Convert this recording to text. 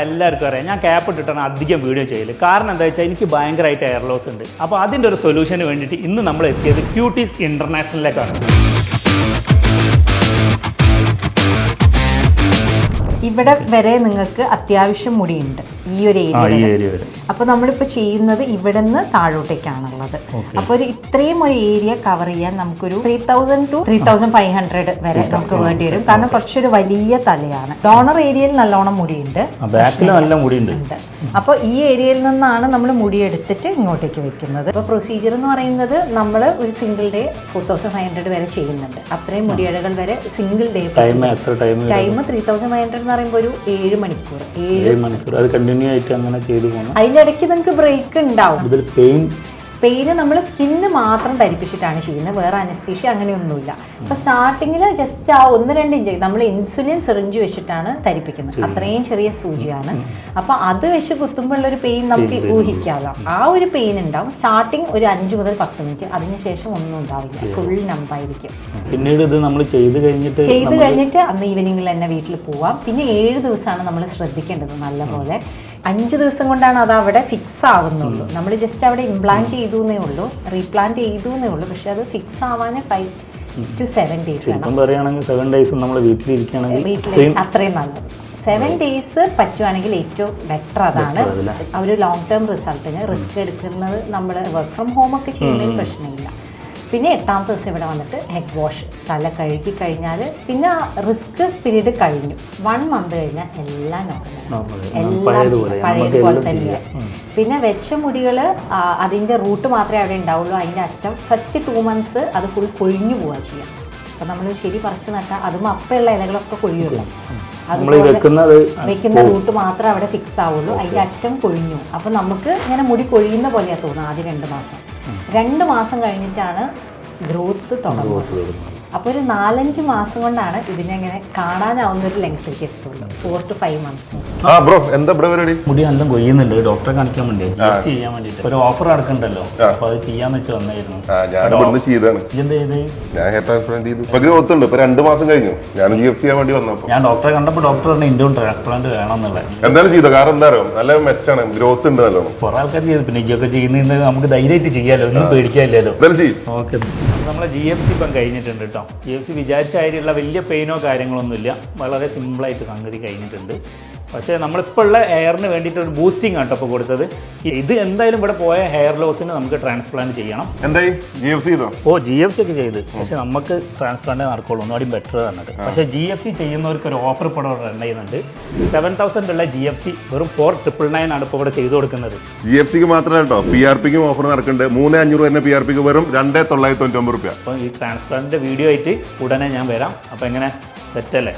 എല്ലാവർക്കും അറിയാം, ഞാൻ ക്യാപ്പ് ഇട്ടിട്ടാണ് അധികം വീഡിയോ ചെയ്യല്. കാരണം എന്താ വെച്ചാൽ എനിക്ക് ഭയങ്കരമായിട്ട് എയർ ലോസ് ഉണ്ട്. അപ്പോൾ അതിൻ്റെ ഒരു സൊല്യൂഷന് വേണ്ടിയിട്ട് ഇന്ന് നമ്മൾ എത്തിയത് ക്യൂട്ടീസ് ഇൻ്റർനാഷണലിലേക്കാണ്. ഇവിടെ വരെ നിങ്ങൾക്ക് അത്യാവശ്യം മുടിയുണ്ട് ഈ ഒരു ഏരിയ. അപ്പോൾ നമ്മളിപ്പോൾ ചെയ്യുന്നത് ഇവിടെ നിന്ന് താഴോട്ടേക്കാണുള്ളത്. അപ്പോൾ ഇത്രയും ഒരു ഏരിയ കവർ ചെയ്യാൻ നമുക്കൊരു 3000 to 3500 വരെ നമുക്ക് വേണ്ടി വരും. കാരണം കുറച്ചൊരു വലിയ തലയാണ്. ഡോണർ ഏരിയയിൽ നല്ലോണം മുടിയുണ്ട്, നല്ല മുടിയുണ്ട്. അപ്പോൾ ഈ ഏരിയയിൽ നിന്നാണ് നമ്മൾ മുടി എടുത്തിട്ട് ഇങ്ങോട്ടേക്ക് വെക്കുന്നത്. അപ്പോൾ പ്രൊസീജിയർ എന്ന് പറയുന്നത് നമ്മൾ ഒരു സിംഗിൾ ഡേ 4500 വരെ ചെയ്യുന്നുണ്ട്. അത്രയും മുടിയിഴകൾ വരെ സിംഗിൾ ഡേ. ടൈം 3500 എന്ന് പറയുമ്പോൾ ഒരു 7 മണിക്കൂർ. അത് കണ്ടിന്യൂ ആയിട്ട് അങ്ങനെ ചെയ്തു പോകണം. അതിലിടയ്ക്ക് നിങ്ങൾക്ക് ബ്രേക്ക് ഉണ്ടാവും. പെയിന് നമ്മൾ സ്കിന്ന് മാത്രം ധരിപ്പിച്ചിട്ടാണ് ചെയ്യുന്നത്, വേറെ അനസ്തീഷ്യ അങ്ങനെയൊന്നുമില്ല. അപ്പോൾ സ്റ്റാർട്ടിങ്ങിൽ ജസ്റ്റ് ആ 1-2 ഇഞ്ച് നമ്മൾ ഇൻസുലിൻ സിറിഞ്ച് വെച്ചിട്ടാണ് ധരിപ്പിക്കുന്നത്. അത്രയും ചെറിയ സൂചിയാണ്. അപ്പോൾ അത് വെച്ച് കുത്തുമ്പോഴുള്ളൊരു പെയിൻ നമുക്ക് ഊഹിക്കാമല്ലോ. ആ ഒരു പെയിൻ ഉണ്ടാവും. സ്റ്റാർട്ടിങ് ഒരു 5 മുതൽ 10 മിനിറ്റ്, അതിനുശേഷം ഒന്നും ഉണ്ടാവില്ല, ഫുൾ നമ്പായിരിക്കും. പിന്നീട് ഇത് നമ്മൾ ചെയ്ത് കഴിഞ്ഞിട്ട് അന്ന് ഈവനിങ്ങിൽ തന്നെ വീട്ടിൽ പോവാം. പിന്നെ 7 ദിവസമാണ് നമ്മൾ ശ്രദ്ധിക്കേണ്ടത് നല്ലപോലെ. 5 ദിവസം കൊണ്ടാണ് അത് അവിടെ ഫിക്സ് ആവുന്നുള്ളൂ. നമ്മൾ ജസ്റ്റ് അവിടെ ഇംപ്ലാന്റ് ചെയ്തു എന്നേ ഉള്ളൂ, റീപ്ലാന്റ് ചെയ്തു എന്നേ ഉള്ളൂ. പക്ഷെ അത് ഫിക്സ് ആവാൻ 5 to 7 days വീട്ടിൽ അത്രയും നല്ലത്. 7 days പറ്റുവാണെങ്കിൽ ഏറ്റവും ബെറ്റർ അതാണ്. ആ ഒരു ലോങ് ടേം റിസൾട്ടിന് റിസ്ക് എടുക്കുന്നത് നമ്മൾ വർക്ക് ഫ്രം ഹോം ഒക്കെ ചെയ്യുന്നതിന് പ്രശ്നമില്ല. പിന്നെ 8ാമത്തെ ദിവസം ഇവിടെ വന്നിട്ട് ഹെഡ് വാഷ്, തല കഴുകി കഴിഞ്ഞാൽ പിന്നെ ആ റിസ്ക് പീരീഡ് കഴിഞ്ഞു. 1 month കഴിഞ്ഞാൽ എല്ലാം നോർമൽ, എല്ലാം പഴയതുപോലെ തന്നെയാണ്. പിന്നെ വെച്ച മുടികൾ അതിൻ്റെ റൂട്ട് മാത്രമേ അവിടെ ഉണ്ടാവുള്ളൂ. അതിൻ്റെ അറ്റം ഫസ്റ്റ് 2 months അത് ഫുൾ കൊഴിഞ്ഞു പോവുക ചെയ്യാം. അപ്പം നമ്മൾ ശരി പറിച്ച് നട്ടാൽ അതും അപ്പമുള്ള ഇലകളൊക്കെ കൊഴിയുള്ളൂ. വെക്കുന്ന റൂട്ട് മാത്രമേ അവിടെ ഫിക്സ് ആവുള്ളൂ. അതിൻ്റെ അറ്റം കൊഴിഞ്ഞു. അപ്പം നമുക്ക് ഇങ്ങനെ മുടി കൊഴിയുന്ന പോലെയാണ് തോന്നുന്നത് ആദ്യം 2 മാസം. 2 മാസം കഴിഞ്ഞിട്ടാണ് ഗ്രോത്ത് തുടങ്ങുന്നത്. അപ്പോൾ ഒരു 4-5 മാസം കൊണ്ടാണ് ഇതിനെങ്ങനെ കാണാനാവുന്ന ഒരു ലെങ്ത്തിലേക്ക് എത്തുള്ളൂ. 4 to 5 months. മുടി നല്ല കൊയ്യുന്നുണ്ട്. ഡോക്ടറെ കാണിക്കാൻ വേണ്ടി ചെയ്യാൻ വേണ്ടിട്ട് ഒരു ഓഫർ നടക്കണ്ടല്ലോ, അപ്പൊ അത് ചെയ്യാന്ന് വെച്ച് വന്നായിരുന്നു. ഞാൻ ഡോക്ടറെ കണ്ടപ്പോൾ ഡോക്ടർ പറഞ്ഞു ഇൻഡോൺ ട്രാൻസ്പ്ലാന്റ് വേണമെന്നുള്ളത്. എന്തായാലും ചെയ്തോ, കാരണം എന്താ നല്ല മെച്ചാണ്, ഗ്രോത്ത് ഉണ്ട് നല്ലോണം. കുറെ ആൾക്കാർ ചെയ്തു. പിന്നെ ഇതൊക്കെ ചെയ്യുന്നുണ്ട്, നമുക്ക് ധൈര്യമായിട്ട് ചെയ്യാലോ, ഒന്നും പേടിക്കാനില്ലല്ലോ. ഓക്കെ, നമ്മളെ GFC ഇപ്പം കഴിഞ്ഞിട്ടുണ്ട് കേട്ടോ. GFC വിചാരിച്ചായിട്ടുള്ള വലിയ പെയിനോ കാര്യങ്ങളൊന്നുമില്ല, വളരെ സിമ്പിളായിട്ട് സംഗതി കഴിഞ്ഞിട്ടുണ്ട്. പക്ഷേ നമ്മളിപ്പോൾ ഉള്ള ഹെയറിന് വേണ്ടിയിട്ട് ഒരു ബൂസ്റ്റിംഗ് ആണ് ഇപ്പോൾ കൊടുത്തത്. ഇത് എന്തായാലും ഇവിടെ പോയ ഹെയർ ലോസിന് നമുക്ക് ട്രാൻസ്പ്ലാന്റ് ചെയ്യണം. എന്തായി GFC ചെയ്തോ? GFC ഒക്കെ ചെയ്ത്, പക്ഷേ നമുക്ക് ട്രാൻസ്പ്ലാന്റ് നടക്കുള്ളൂ, ഒന്നുകൂടി ബെറ്റർ പറഞ്ഞിട്ട്. പക്ഷേ GFC ചെയ്യുന്നവർക്ക് ഒരു ഓഫർ ഇപ്പോൾ റൺ ചെയ്യുന്നുണ്ട്. 7,000 ഉള്ള GFC വെറും 4,999 ആണ് ഇപ്പോൾ ഇവിടെ ചെയ്തു കൊടുക്കുന്നത്. GFCക്ക് മാത്രമല്ല കേട്ടോ, PRPക്കും ഓഫർ നടക്കുന്നുണ്ട്. 3,500 തന്നെ PRPക്ക് വെറും 2,999 രൂപ. അപ്പോൾ ഈ ട്രാൻസ്പ്ലാന്റിന്റെ വീഡിയോ ആയിട്ട് ഉടനെ ഞാൻ വരാം. അപ്പോൾ എങ്ങനെ സെറ്റല്ലേ?